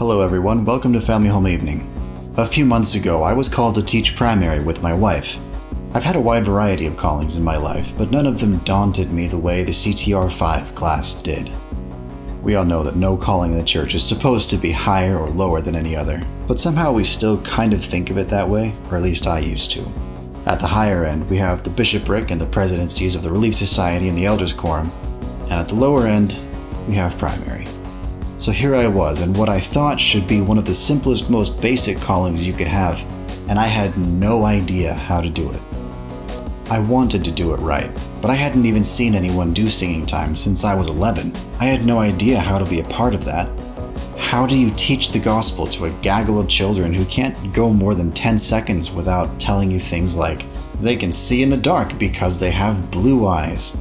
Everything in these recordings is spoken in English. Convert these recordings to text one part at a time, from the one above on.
Hello everyone, welcome to Family Home Evening. A few months ago, I was called to teach primary with my wife. I've had a wide variety of callings in my life, but none of them daunted me the way the CTR 5 class did. We all know that no calling in the church is supposed to be higher or lower than any other, but somehow we still kind of think of it that way, or at least I used to. At the higher end, we have the bishopric and the presidencies of the Relief Society and the Elders Quorum, and at the lower end, we have primary. So here I was in what I thought should be one of the simplest, most basic callings you could have, and I had no idea how to do it. I wanted to do it right, but I hadn't even seen anyone do singing time since I was 11. I had no idea how to be a part of that. How do you teach the gospel to a gaggle of children who can't go more than 10 seconds without telling you things like, they can see in the dark because they have blue eyes?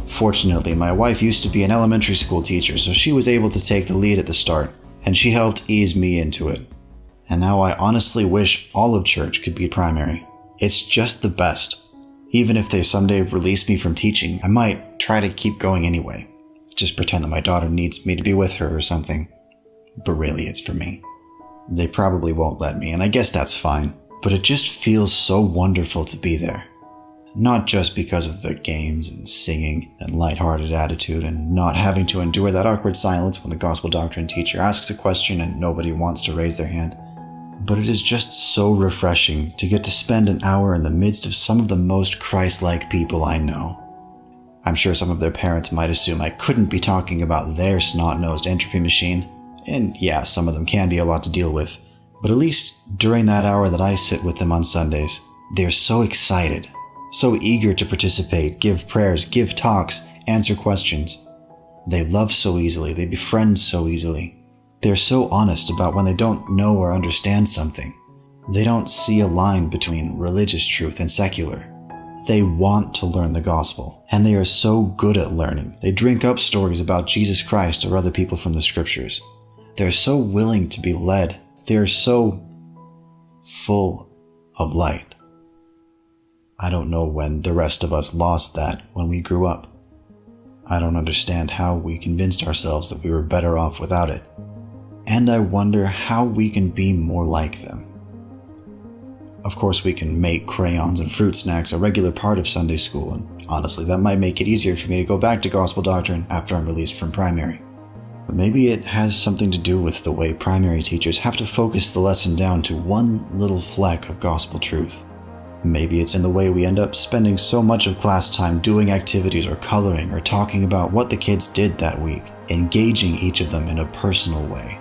Fortunately, my wife used to be an elementary school teacher, so she was able to take the lead at the start, and she helped ease me into it. And now I honestly wish all of church could be primary. It's just the best. Even if they someday release me from teaching, I might try to keep going anyway. Just pretend that my daughter needs me to be with her or something. But really, it's for me. They probably won't let me, and I guess that's fine. But it just feels so wonderful to be there. Not just because of the games and singing and lighthearted attitude and not having to endure that awkward silence when the gospel doctrine teacher asks a question and nobody wants to raise their hand, but it is just so refreshing to get to spend an hour in the midst of some of the most Christ-like people I know. I'm sure some of their parents might assume I couldn't be talking about their snot-nosed entropy machine, and yeah, some of them can be a lot to deal with, but at least during that hour that I sit with them on Sundays, they're so excited. So eager to participate, give prayers, give talks, answer questions. They love so easily, they befriend so easily. They're so honest about when they don't know or understand something. They don't see a line between religious truth and secular. They want to learn the gospel, and they are so good at learning. They drink up stories about Jesus Christ or other people from the scriptures. They're so willing to be led. They are so full of light. I don't know when the rest of us lost that when we grew up. I don't understand how we convinced ourselves that we were better off without it. And I wonder how we can be more like them. Of course, we can make crayons and fruit snacks a regular part of Sunday school, and honestly, that might make it easier for me to go back to gospel doctrine after I'm released from primary. But maybe it has something to do with the way primary teachers have to focus the lesson down to one little fleck of gospel truth. Maybe it's in the way we end up spending so much of class time doing activities or coloring or talking about what the kids did that week, engaging each of them in a personal way.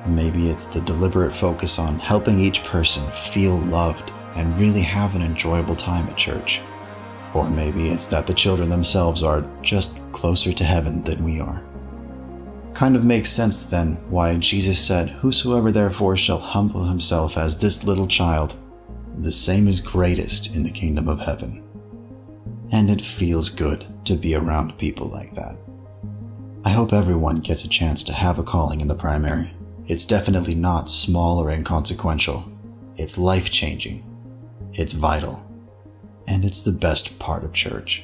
Maybe it's the deliberate focus on helping each person feel loved and really have an enjoyable time at church. Or maybe it's that the children themselves are just closer to heaven than we are. Kind of makes sense then why Jesus said, "Whosoever therefore shall humble himself as this little child, the same is greatest in the kingdom of heaven." And it feels good to be around people like that. I hope everyone gets a chance to have a calling in the primary. It's definitely not small or inconsequential. It's life-changing. It's vital. And it's the best part of church.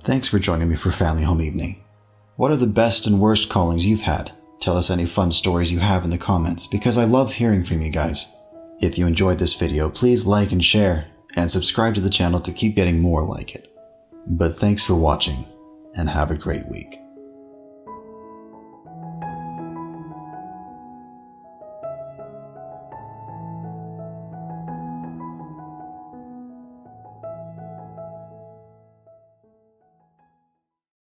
Thanks for joining me for Family Home Evening. What are the best and worst callings you've had? Tell us any fun stories you have in the comments, because I love hearing from you guys. If you enjoyed this video, please like and share, and subscribe to the channel to keep getting more like it. But thanks for watching, and have a great week.